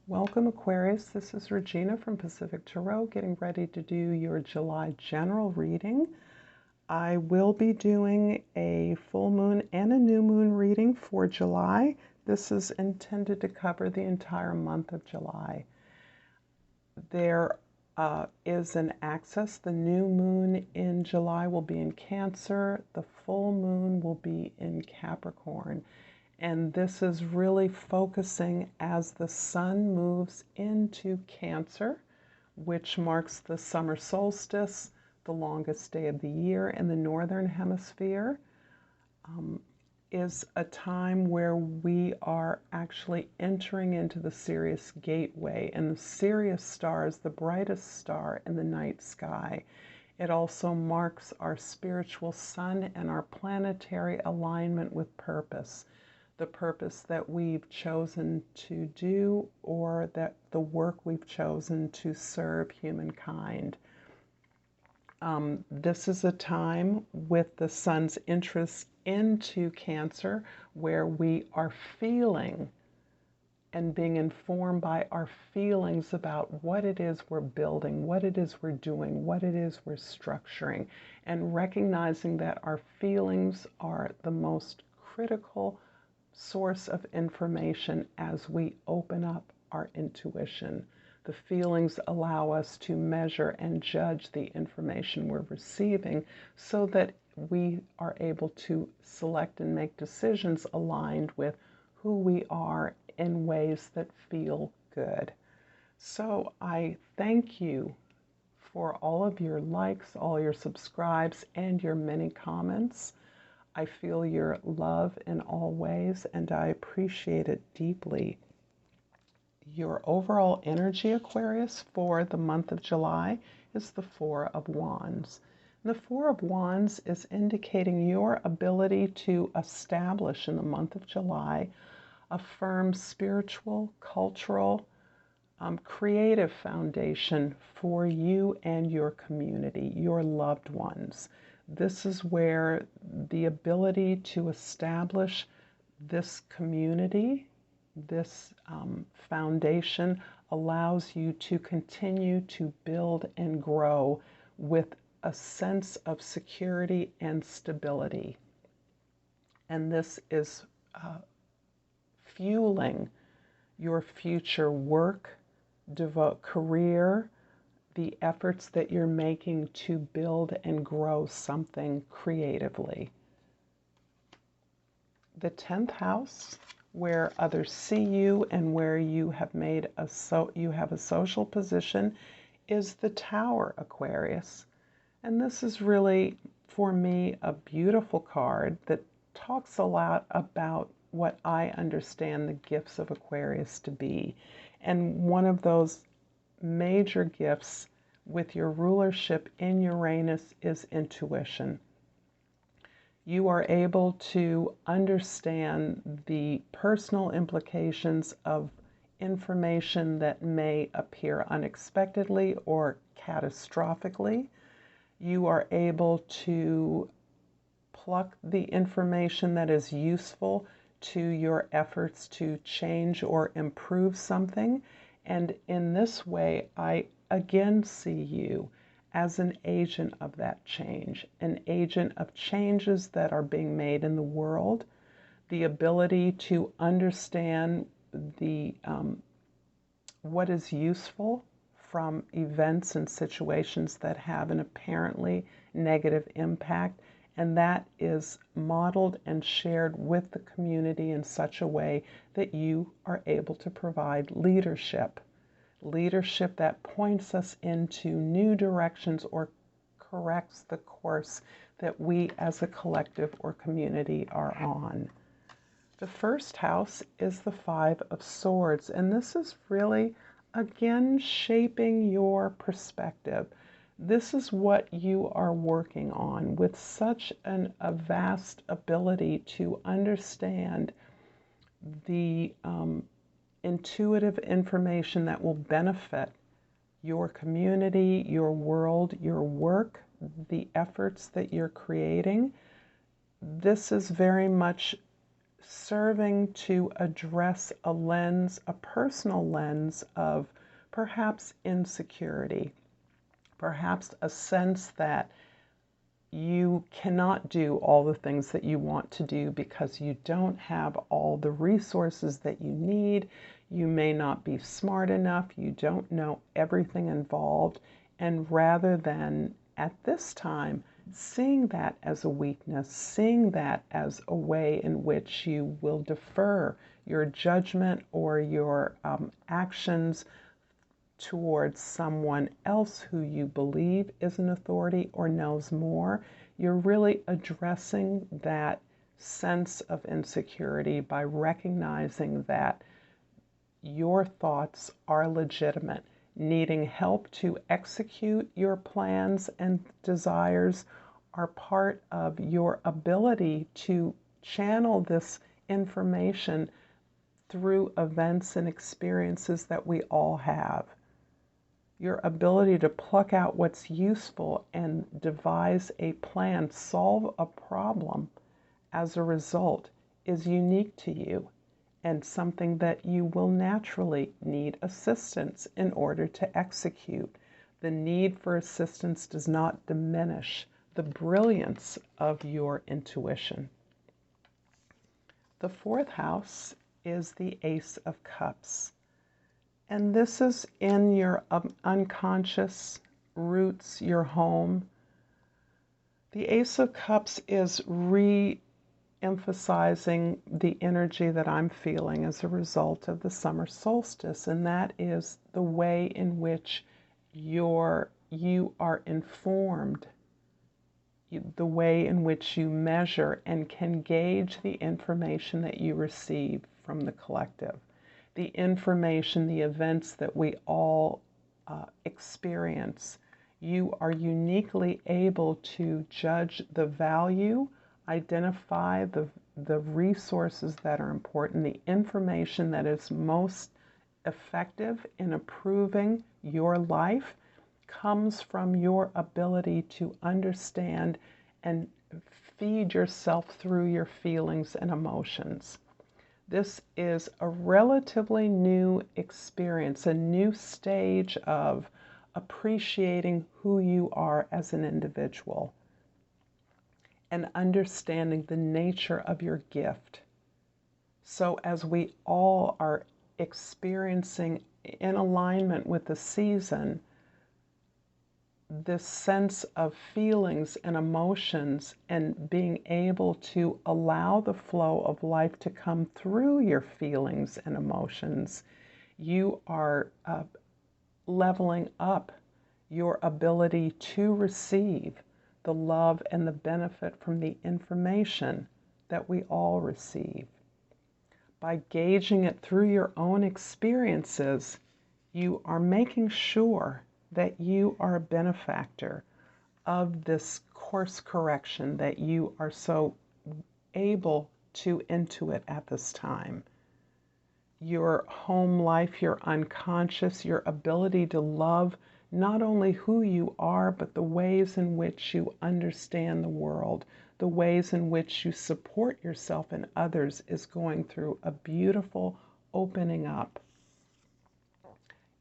Welcome, Aquarius. This is Regina from Pacific Tarot, getting ready to do your July general reading. I will be doing a full moon and a new moon reading for July. This is intended to cover the entire month of July. There is an axis. The new moon in July will be in Cancer. The full moon will be in Capricorn. And this is really focusing as the sun moves into Cancer, which marks the summer solstice, the longest day of the year in the Northern Hemisphere, is a time where we are actually entering into the Sirius Gateway. And the Sirius star is the brightest star in the night sky. It also marks our spiritual sun and our planetary alignment with purpose. The purpose that we've chosen to do, or that the work we've chosen to serve humankind. This is a time with the sun's interest into Cancer where we are feeling and being informed by our feelings about what it is we're building, what it is we're doing, what it is we're structuring, and recognizing that our feelings are the most critical source of information as we open up our intuition. The feelings allow us to measure and judge the information we're receiving so that we are able to select and make decisions aligned with who we are in ways that feel good. So I thank you for all of your likes, all your subscribes, and your many comments. I feel your love in all ways, and I appreciate it deeply. Your overall energy, Aquarius, for the month of July is the Four of Wands. And the Four of Wands is indicating your ability to establish in the month of July a firm spiritual, cultural, creative foundation for you and your community, your loved ones. This is where the ability to establish this community, this foundation, allows you to continue to build and grow with a sense of security and stability. And this is fueling your future work, career, the efforts that you're making to build and grow something creatively. The 10th house, where others see you and where you have made a social position, is the Tower, Aquarius. And this is really, for me, a beautiful card that talks a lot about what I understand the gifts of Aquarius to be. And one of those major gifts with your rulership in Uranus is intuition. You are able to understand the personal implications of information that may appear unexpectedly or catastrophically. You are able to pluck the information that is useful to your efforts to change or improve something. And in this way, I again see you as an agent of that change, an agent of changes that are being made in the world, the ability to understand the what is useful from events and situations that have an apparently negative impact, and that is modeled and shared with the community in such a way that you are able to provide leadership that points us into new directions or corrects the course that we as a collective or community are on. The first house is the Five of Swords, and this is really, again, shaping your perspective. This is what you are working on with such a vast ability to understand the intuitive information that will benefit your community, your world, your work, the efforts that you're creating. This is very much serving to address a lens, a personal lens of perhaps insecurity, perhaps a sense that you cannot do all the things that you want to do because you don't have all the resources that you need. You may not be smart enough. You don't know everything involved. And rather than at this time seeing that as a weakness, seeing that as a way in which you will defer your judgment or your actions towards someone else who you believe is an authority or knows more, you're really addressing that sense of insecurity by recognizing that your thoughts are legitimate. Needing help to execute your plans and desires are part of your ability to channel this information through events and experiences that we all have. Your ability to pluck out what's useful and devise a plan, solve a problem as a result is unique to you and something that you will naturally need assistance in order to execute. The need for assistance does not diminish the brilliance of your intuition. The fourth house is the Ace of Cups. And this is in your unconscious roots, your home. The Ace of Cups is re-emphasizing the energy that I'm feeling as a result of the summer solstice, and that is the way in which you are informed, the way in which you measure and can gauge the information that you receive from the collective. The information, the events that we all experience, you are uniquely able to judge the value, identify the resources that are important, the information that is most effective in improving your life comes from your ability to understand and feed yourself through your feelings and emotions. This is a relatively new experience, a new stage of appreciating who you are as an individual and understanding the nature of your gift. So as we all are experiencing in alignment with the season, this sense of feelings and emotions and being able to allow the flow of life to come through your feelings and emotions, you are leveling up your ability to receive the love and the benefit from the information that we all receive. By gauging it through your own experiences, you are making sure that you are a benefactor of this course correction that you are so able to intuit at this time. Your home life, your unconscious, your ability to love not only who you are, but the ways in which you understand the world, the ways in which you support yourself and others is going through a beautiful opening up.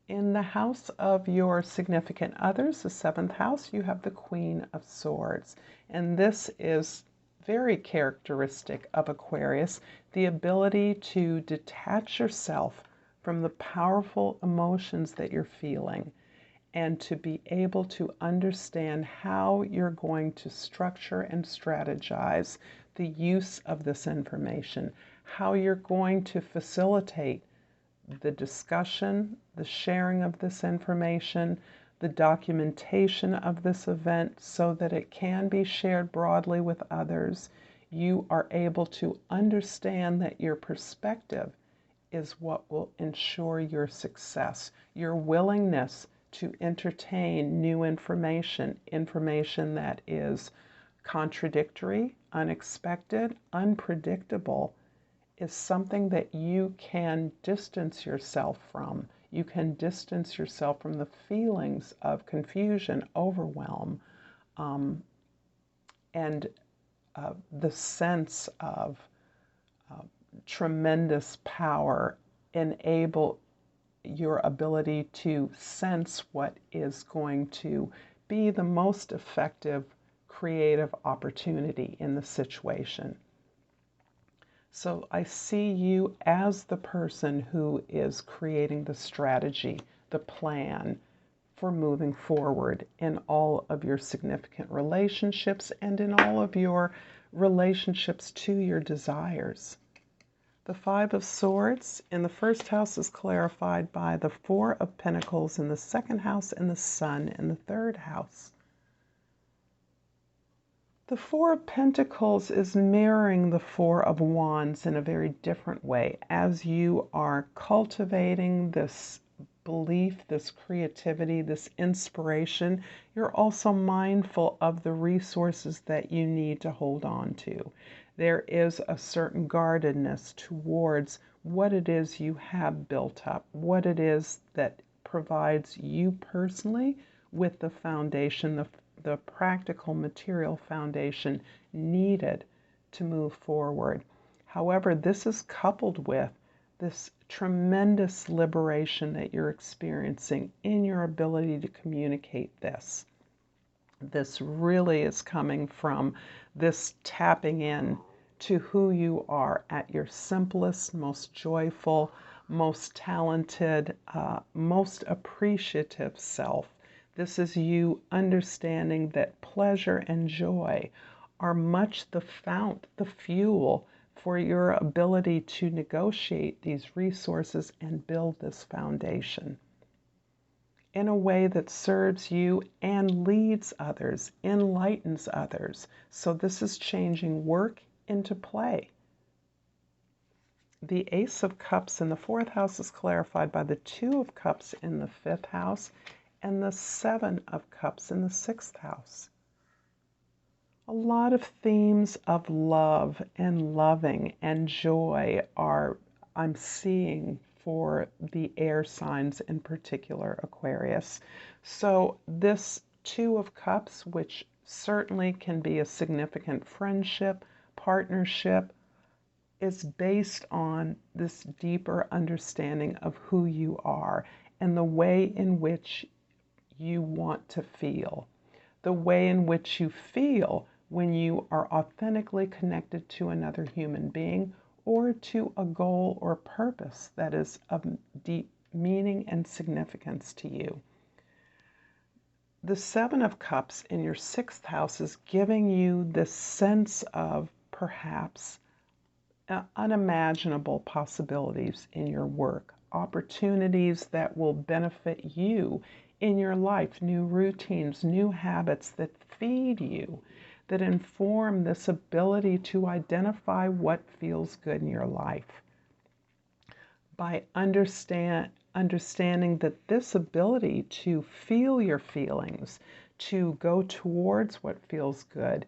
In the house of your significant others, the seventh house, you have the Queen of Swords. And this is very characteristic of Aquarius, the ability to detach yourself from the powerful emotions that you're feeling and to be able to understand how you're going to structure and strategize the use of this information, how you're going to facilitate the discussion, the sharing of this information, the documentation of this event so that it can be shared broadly with others. You are able to understand that your perspective is what will ensure your success. Your willingness to entertain new information, information that is contradictory, unexpected, unpredictable, is something that you can distance yourself from. You can distance yourself from the feelings of confusion, overwhelm, and the sense of tremendous power enable your ability to sense what is going to be the most effective creative opportunity in the situation. So I see you as the person who is creating the strategy, the plan for moving forward in all of your significant relationships and in all of your relationships to your desires. The Five of Swords in the first house is clarified by the Four of Pentacles in the second house and the Sun in the third house. The Four of Pentacles is mirroring the Four of Wands in a very different way. As you are cultivating this belief, this creativity, this inspiration, you're also mindful of the resources that you need to hold on to. There is a certain guardedness towards what it is you have built up, what it is that provides you personally with the foundation, the practical material foundation needed to move forward. However, this is coupled with this tremendous liberation that you're experiencing in your ability to communicate this. This really is coming from this tapping in to who you are at your simplest, most joyful, most talented, most appreciative self. This is you understanding that pleasure and joy are much the fount, the fuel for your ability to negotiate these resources and build this foundation in a way that serves you and leads others, enlightens others. So this is changing work into play. The Ace of Cups in the fourth house is clarified by the Two of Cups in the fifth house and the Seven of Cups in the sixth house. A lot of themes of love and loving and joy I'm seeing for the air signs, in particular Aquarius. So this Two of Cups, which certainly can be a significant friendship, partnership, is based on this deeper understanding of who you are and the way in which you want to feel, the way in which you feel when you are authentically connected to another human being or to a goal or purpose that is of deep meaning and significance to you. The Seven of Cups in your sixth house is giving you this sense of perhaps unimaginable possibilities in your work, opportunities that will benefit you in your life, new routines, new habits that feed you, that inform this ability to identify what feels good in your life. By understanding that this ability to feel your feelings, to go towards what feels good,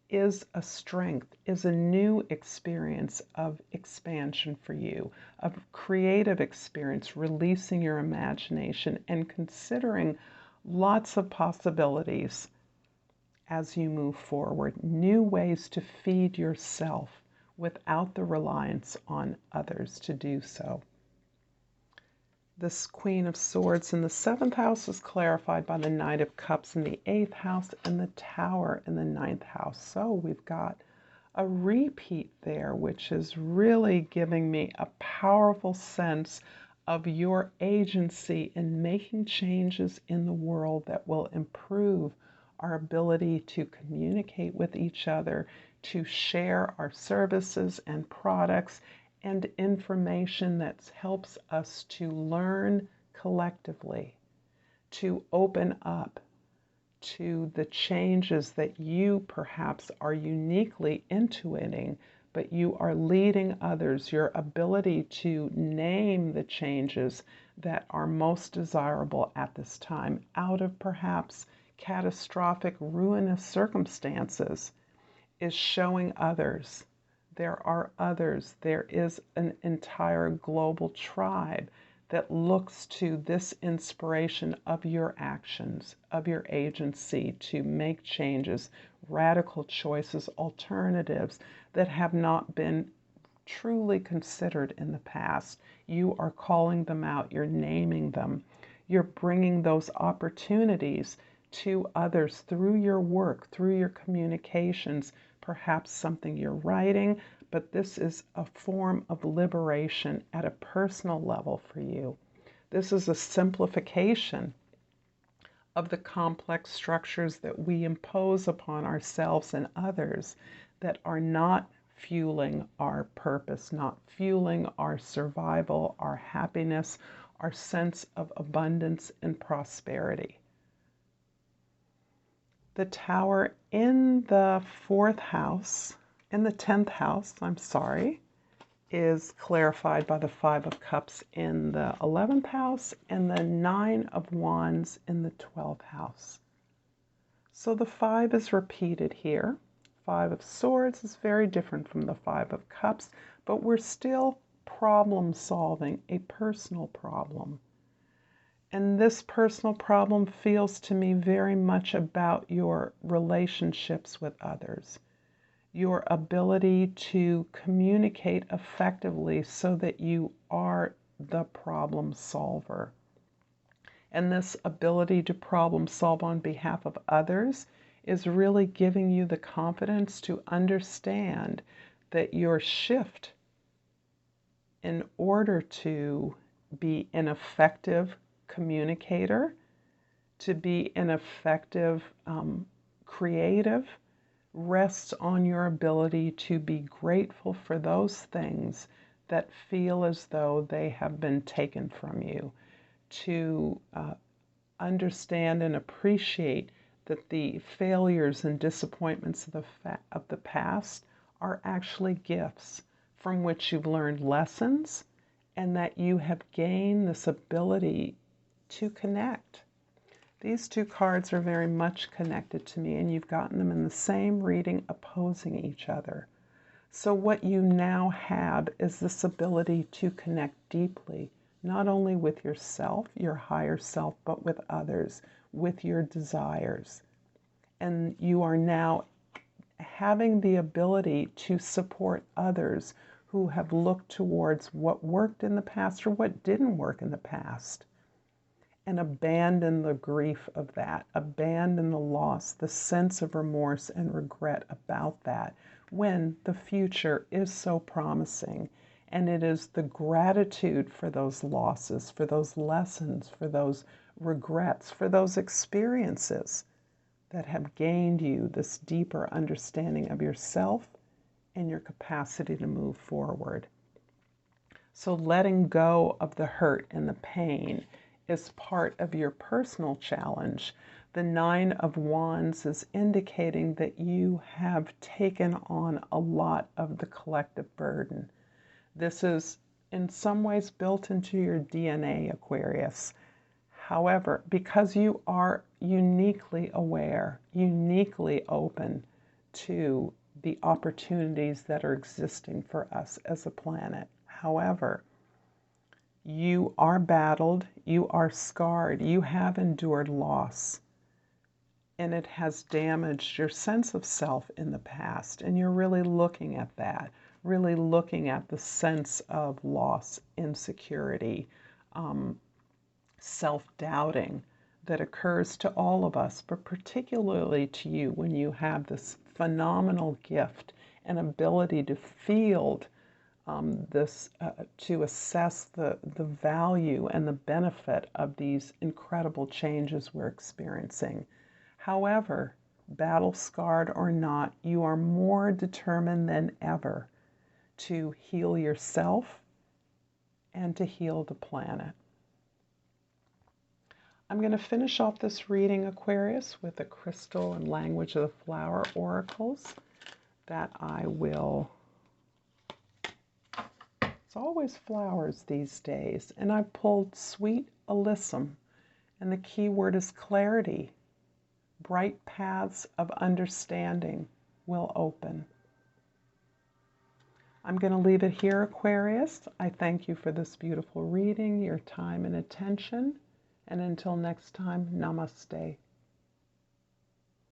is a strength, is a new experience of expansion for you, of creative experience, releasing your imagination and considering lots of possibilities as you move forward, new ways to feed yourself without the reliance on others to do so. This Queen of Swords in the seventh house is clarified by the Knight of Cups in the eighth house and the Tower in the ninth house. So we've got a repeat there, which is really giving me a powerful sense of your agency in making changes in the world that will improve our ability to communicate with each other, to share our services and products and information that helps us to learn collectively, to open up to the changes that you perhaps are uniquely intuiting, but you are leading others, your ability to name the changes that are most desirable at this time out of perhaps catastrophic, ruinous circumstances is showing others. There are others. There is an entire global tribe that looks to this inspiration of your actions, of your agency to make changes, radical choices, alternatives that have not been truly considered in the past. You are calling them out, you're naming them, you're bringing those opportunities to others through your work, through your communications, perhaps something you're writing, but this is a form of liberation at a personal level for you. This is a simplification of the complex structures that we impose upon ourselves and others that are not fueling our purpose, not fueling our survival, our happiness, our sense of abundance and prosperity. The Tower in the 4th house, in the 10th house, is clarified by the 5 of Cups in the 11th house and the 9 of Wands in the 12th house. So the 5 is repeated here. 5 of Swords is very different from the 5 of Cups, but we're still problem solving a personal problem. And this personal problem feels to me very much about your relationships with others, your ability to communicate effectively so that you are the problem solver. And this ability to problem solve on behalf of others is really giving you the confidence to understand that your shift in order to be an effective communicator, to be an effective creative, rests on your ability to be grateful for those things that feel as though they have been taken from you, to understand and appreciate that the failures and disappointments of the past are actually gifts from which you've learned lessons and that you have gained this ability to connect. These two cards are very much connected to me, and you've gotten them in the same reading opposing each other. So what you now have is this ability to connect deeply, not only with yourself, your higher self, but with others, with your desires. And you are now having the ability to support others who have looked towards what worked in the past or what didn't work in the past. And abandon the grief of that, abandon the loss, the sense of remorse and regret about that, when the future is so promising. And it is the gratitude for those losses, for those lessons, for those regrets, for those experiences that have gained you this deeper understanding of yourself and your capacity to move forward. So letting go of the hurt and the pain is part of your personal challenge. The 9 of Wands is indicating that you have taken on a lot of the collective burden. This is in some ways built into your DNA, Aquarius. However, because you are uniquely aware, uniquely open to the opportunities that are existing for us as a planet. However, you are battled, you are scarred, you have endured loss, and it has damaged your sense of self in the past. And you're really looking at that, really looking at the sense of loss, insecurity, self-doubting that occurs to all of us, but particularly to you when you have this phenomenal gift and ability to field to assess the value and the benefit of these incredible changes we're experiencing. However, battle-scarred or not, you are more determined than ever to heal yourself and to heal the planet. I'm going to finish off this reading, Aquarius, with a crystal and language of the flower oracles that I will... It's always flowers these days, and I pulled Sweet Alyssum, and the key word is clarity. Bright paths of understanding will open. I'm going to leave it here, Aquarius. I thank you for this beautiful reading, your time and attention, and until next time, namaste.